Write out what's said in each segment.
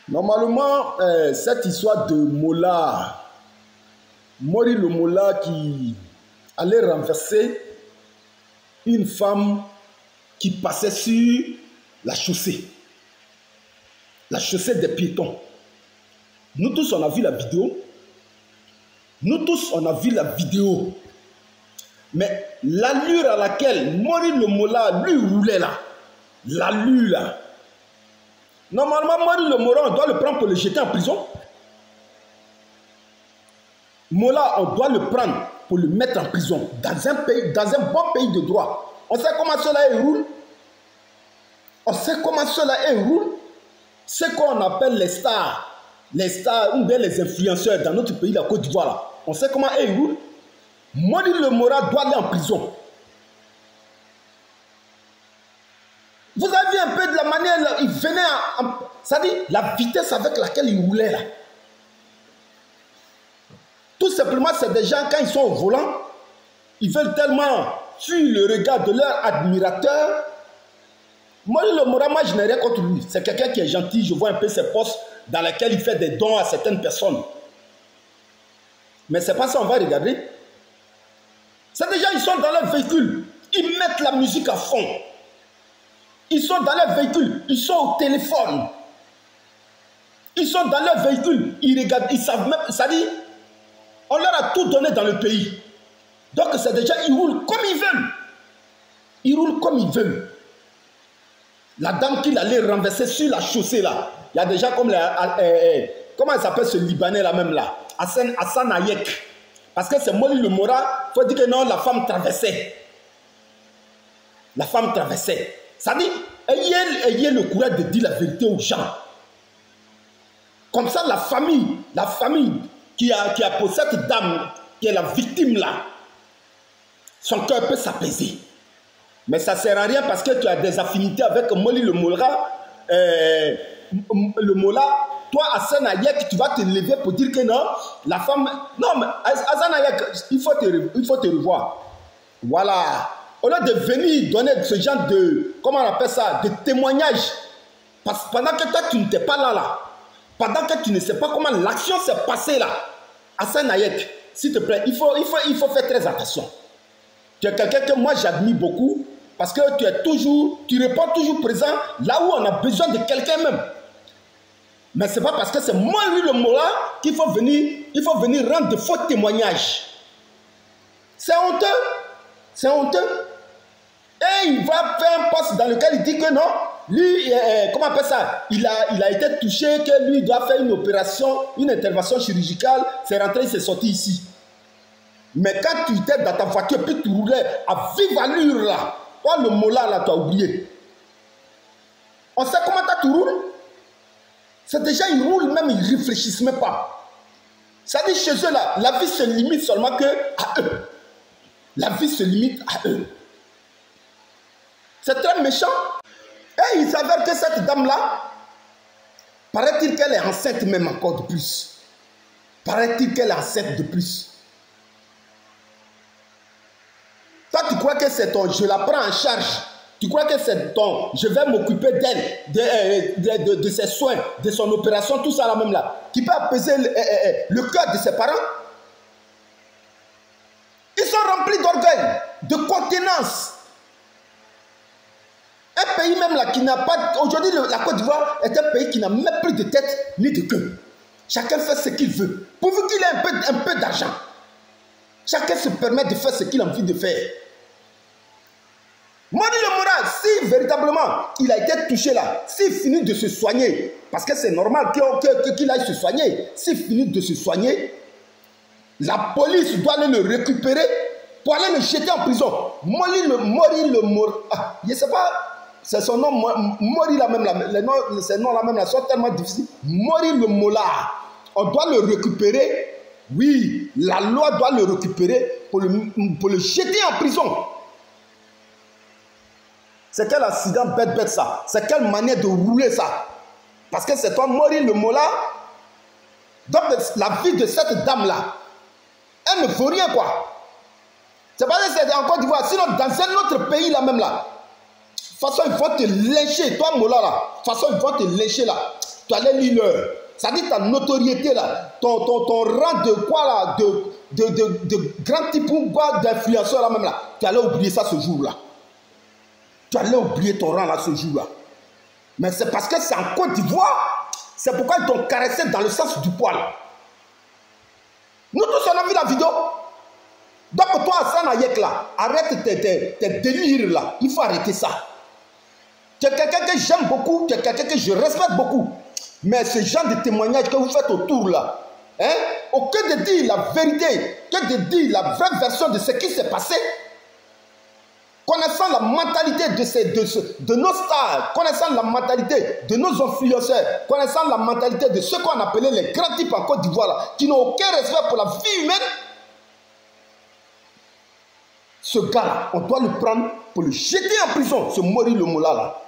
Normalement, cette histoire de Mola, Mori le Mola qui allait renverser une femme qui passait sur la chaussée des piétons. Nous tous, on a vu la vidéo. Mais l'allure à laquelle Mori le Mola lui roulait là, l'allure là, normalement, Mori le Mola, on doit le prendre pour le jeter en prison. Mola, on doit le prendre pour le mettre en prison dans un bon pays de droit. On sait comment cela roule. C'est qu'on appelle les stars ou bien les influenceurs dans notre pays, la Côte d'Ivoire là. On sait comment ils roulent. Mori le Mola doit aller en prison. Vous avez vu un peu de la manière là, il venait c'est-à-dire la vitesse avec laquelle il roulait là. Tout simplement, c'est des gens, quand ils sont au volant, ils veulent tellement fuir le regard de leurs admirateurs. Mori le Mola, moi je n'ai rien contre lui. C'est quelqu'un qui est gentil, je vois un peu ses postes dans lesquels il fait des dons à certaines personnes. Mais c'est pas ça, on va regarder. C'est des gens, ils sont dans leur véhicule, ils mettent la musique à fond. Ils sont dans leur véhicule, ils sont au téléphone. Ils sont dans leur véhicule, ils regardent, ils savent même, ça dit, on leur a tout donné dans le pays. Donc c'est des gens, ils roulent comme ils veulent. Ils roulent comme ils veulent. La dame qu'il allait renverser sur la chaussée là, il y a des gens comme comment il s'appelle ce Libanais là même là, Hassan Hayek. Parce que c'est Mori le Mola, il faut dire que non, la femme traversait. La femme traversait. Ça dit, ayez le courage de dire la vérité aux gens. Comme ça, la famille qui a pour cette dame, qui est la victime là, son cœur peut s'apaiser. Mais ça ne sert à rien parce que tu as des affinités avec Mori le Mola. Toi, Hassan Hayek, tu vas te lever pour dire que non, la femme... Non, mais Hassan Hayek, il faut te revoir. Voilà. Au lieu de venir donner ce genre de... Comment on appelle ça? De témoignage. Parce que pendant que toi, tu n'étais pas là. Pendant que tu ne sais pas comment l'action s'est passée là. Hassan Hayek, s'il te plaît, il faut faire très attention. Tu es quelqu'un que moi j'admire beaucoup parce que tu réponds toujours présent là où on a besoin de quelqu'un même. Mais ce n'est pas parce que c'est moi, lui, le Mola, qu'il faut venir rendre de faux témoignages. C'est honteux. C'est honteux. Et il va faire un poste dans lequel il dit que non, lui, comment on appelle ça? Il a été touché, que lui doit faire une opération, une intervention chirurgicale. C'est rentré, il s'est sorti ici. Mais quand tu étais dans ta voiture, puis tu roulais à vive allure là, toi, le Mola là, tu as oublié. On sait comment tu roules? C'est déjà, ils roulent même, ils ne réfléchissent même pas. Ça dit chez eux là, la vie se limite seulement que à eux. La vie se limite à eux. C'est très méchant. Et il s'avère que cette dame-là, paraît-il qu'elle est enceinte même encore de plus. Paraît-il qu'elle est enceinte de plus. Toi, tu crois que c'est ton, je la prends en charge. Tu crois que c'est ton, je vais m'occuper d'elle, de ses soins, de son opération, tout ça là même là, qui peut apaiser le cœur de ses parents. Ils sont remplis d'orgueil, de contenance. Un pays même là qui n'a pas... Aujourd'hui, la Côte d'Ivoire est un pays qui n'a même plus de tête ni de queue. Chacun fait ce qu'il veut. Pourvu qu'il ait un peu d'argent. Chacun se permet de faire ce qu'il a envie de faire. Mori le Mola, si véritablement il a été touché là, s'il finit de se soigner, parce que c'est normal qu'il aille se soigner, s'il finit de se soigner, la police doit aller le récupérer pour aller le jeter en prison. Mori le Mola, ah, je ne sais pas, c'est son nom, Mori là même, ces noms là même là sont tellement difficiles. Mori le Mola, on doit le récupérer, oui, la loi doit le récupérer pour le jeter en prison. C'est quel accident bête ça? C'est quelle manière de rouler ça? Parce que c'est toi, Mori le Mola. Donc la vie de cette dame-là, elle ne vaut rien quoi. C'est pas que c'est en Côte d'Ivoire. Sinon, dans un autre pays là même là, de toute façon, ils vont te lyncher. Toi, Mola là, de toute façon, ils vont te lyncher là. Tu allais lire l'heure. Ça dit ta notoriété là, ton rang de quoi là, de grand type ou quoi d'influenceur là même là. Tu allais oublier ça ce jour-là. Tu allais oublier ton rang là ce jour-là. Mais c'est parce que c'est en Côte d'Ivoire. C'est pourquoi ils t'ont caressé dans le sens du poil. Nous tous on a vu la vidéo. Donc toi, Hassan Ayek là, arrête tes délires là. Il faut arrêter ça. Tu es quelqu'un que j'aime beaucoup, tu es quelqu'un que je respecte beaucoup. Mais ce genre de témoignage que vous faites autour là, hein, au que de dire la vérité, que de dire la vraie version de ce qui s'est passé, connaissant la mentalité de nos stars, connaissant la mentalité de nos influenceurs, connaissant la mentalité de ceux qu'on appelait les grands types en Côte d'Ivoire là, qui n'ont aucun respect pour la vie humaine, ce gars-là, on doit le prendre pour le jeter en prison, ce Mori Le Mola là.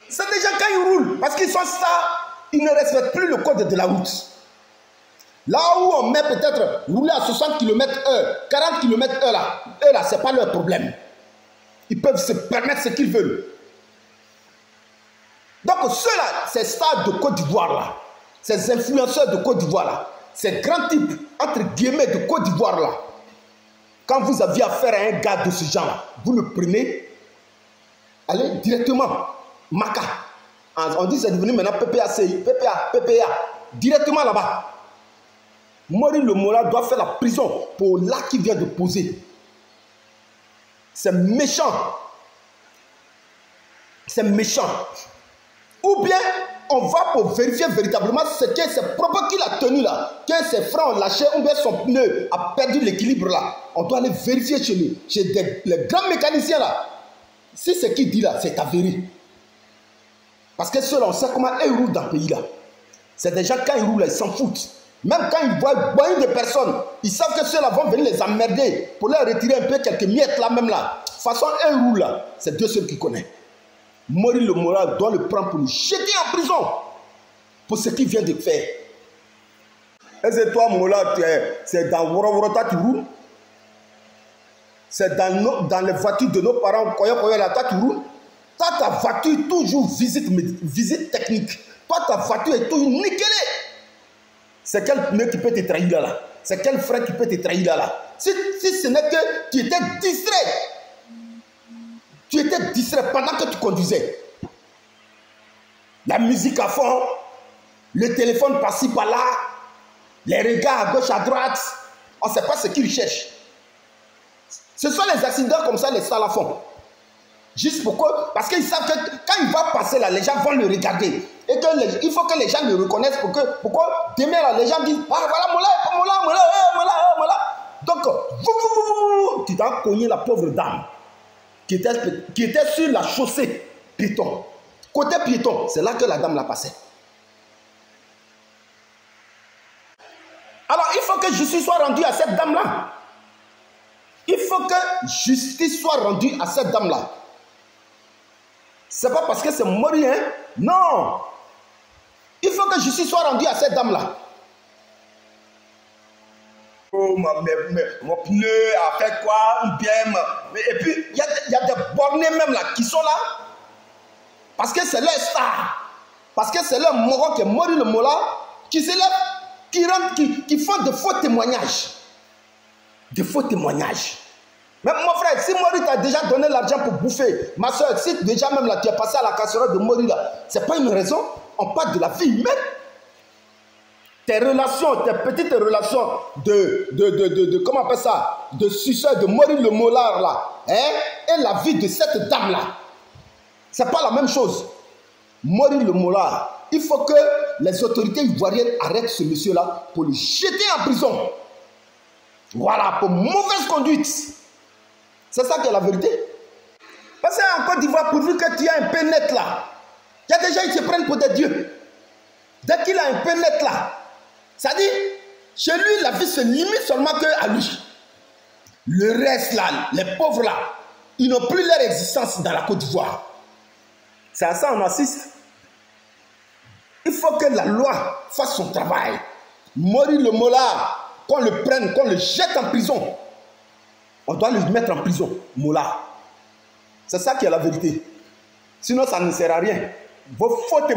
C'est déjà quand ils roulent, parce qu'ils sont stars, ils ne respectent plus le code de la route. Là où on met peut-être rouler à 60 km/h, 40 km/h là, eux là, ce n'est pas leur problème. Ils peuvent se permettre ce qu'ils veulent. Donc ceux-là, ces stars de Côte d'Ivoire là, ces influenceurs de Côte d'Ivoire là, ces grands types, entre guillemets, de Côte d'Ivoire là, quand vous aviez affaire à un gars de ce genre là, vous le prenez, allez directement, Maca. On dit c'est devenu maintenant PPA, directement là-bas. Mori Le Mola doit faire la prison pour l'acte qu'il vient de poser. C'est méchant. C'est méchant. Ou bien, on va pour vérifier véritablement ce que ses propos qu'il a tenu là, que ses freins ont lâché, ou bien son pneu a perdu l'équilibre là. On doit aller vérifier chez lui, chez les grands mécaniciens là. Si ce qu'il dit là, c'est avéré. Parce que ceux-là, on sait comment ils roulent dans le pays là. C'est des gens, quand ils roulent là, ils s'en foutent. Même quand ils voient beaucoup de personnes, ils savent que ceux-là vont venir les emmerder pour leur retirer un peu quelques miettes là même là. De toute façon, un roule là, c'est Dieu seul qui connaît. Mori Le Mola doit le prendre pour le jeter en prison pour ce qu'il vient de faire. Et c'est toi, Mola, c'est dans Woro tu roules. C'est dans les voitures de nos parents, là, toi tu roules. Toi, ta voiture toujours visite technique. Toi, ta voiture est toujours nickelée. C'est quel pneu qui peut te trahir là? C'est quel frein qui peut te trahir là? Si ce n'est que tu étais distrait. Tu étais distrait pendant que tu conduisais. La musique à fond, le téléphone par-ci par-là, les regards à gauche à droite. On ne sait pas ce qu'ils cherchent. Ce sont les accidents comme ça, les stars la font. Juste pourquoi? Parce qu'ils savent que quand il va passer là, les gens vont le regarder. Et il faut que les gens le reconnaissent pour que, pourquoi demain là, les gens disent, ah voilà, Mola. Donc, tu t'as cogné la pauvre dame qui était sur la chaussée piéton. Côté piéton, c'est là que la dame l'a passé. Alors, il faut que justice soit rendue à cette dame-là. Il faut que justice soit rendue à cette dame-là. C'est pas parce que c'est Mori, hein? Non! Il faut que justice soit rendue à cette dame-là. Oh, mon pneu a fait quoi? Ou bien, et puis, il y a des bornés même là qui sont là. Parce que c'est leur star. Parce que c'est leur moron qui est Mori Le Mola qui s'élève, qui font de faux témoignages. De faux témoignages. Même mon frère, si Mori t'a déjà donné l'argent pour bouffer, ma soeur, si déjà même là tu es passé à la casserole de Mori là, c'est pas une raison. On parle de la vie humaine. Tes relations, tes petites relations comment on appelle ça, de suceur de Mori Le Mola là, hein, et la vie de cette dame là, c'est pas la même chose. Mori Le Mola, il faut que les autorités ivoiriennes arrêtent ce monsieur là pour le jeter en prison. Voilà, pour mauvaise conduite. C'est ça qui est la vérité. Parce qu'en Côte d'Ivoire, pourvu que tu as un peu net là, il y a des gens qui se prennent pour des dieux. Dès qu'il a un peu net là, ça dit, chez lui, la vie se limite seulement qu'à lui. Le reste là, les pauvres là, ils n'ont plus leur existence dans la Côte d'Ivoire. C'est à ça qu'on assiste. Il faut que la loi fasse son travail. Mori Le Mola, qu'on le prenne, qu'on le jette en prison. On doit le mettre en prison, Mola. C'est ça qui est la vérité. Sinon, ça ne sert à rien. Vos fautes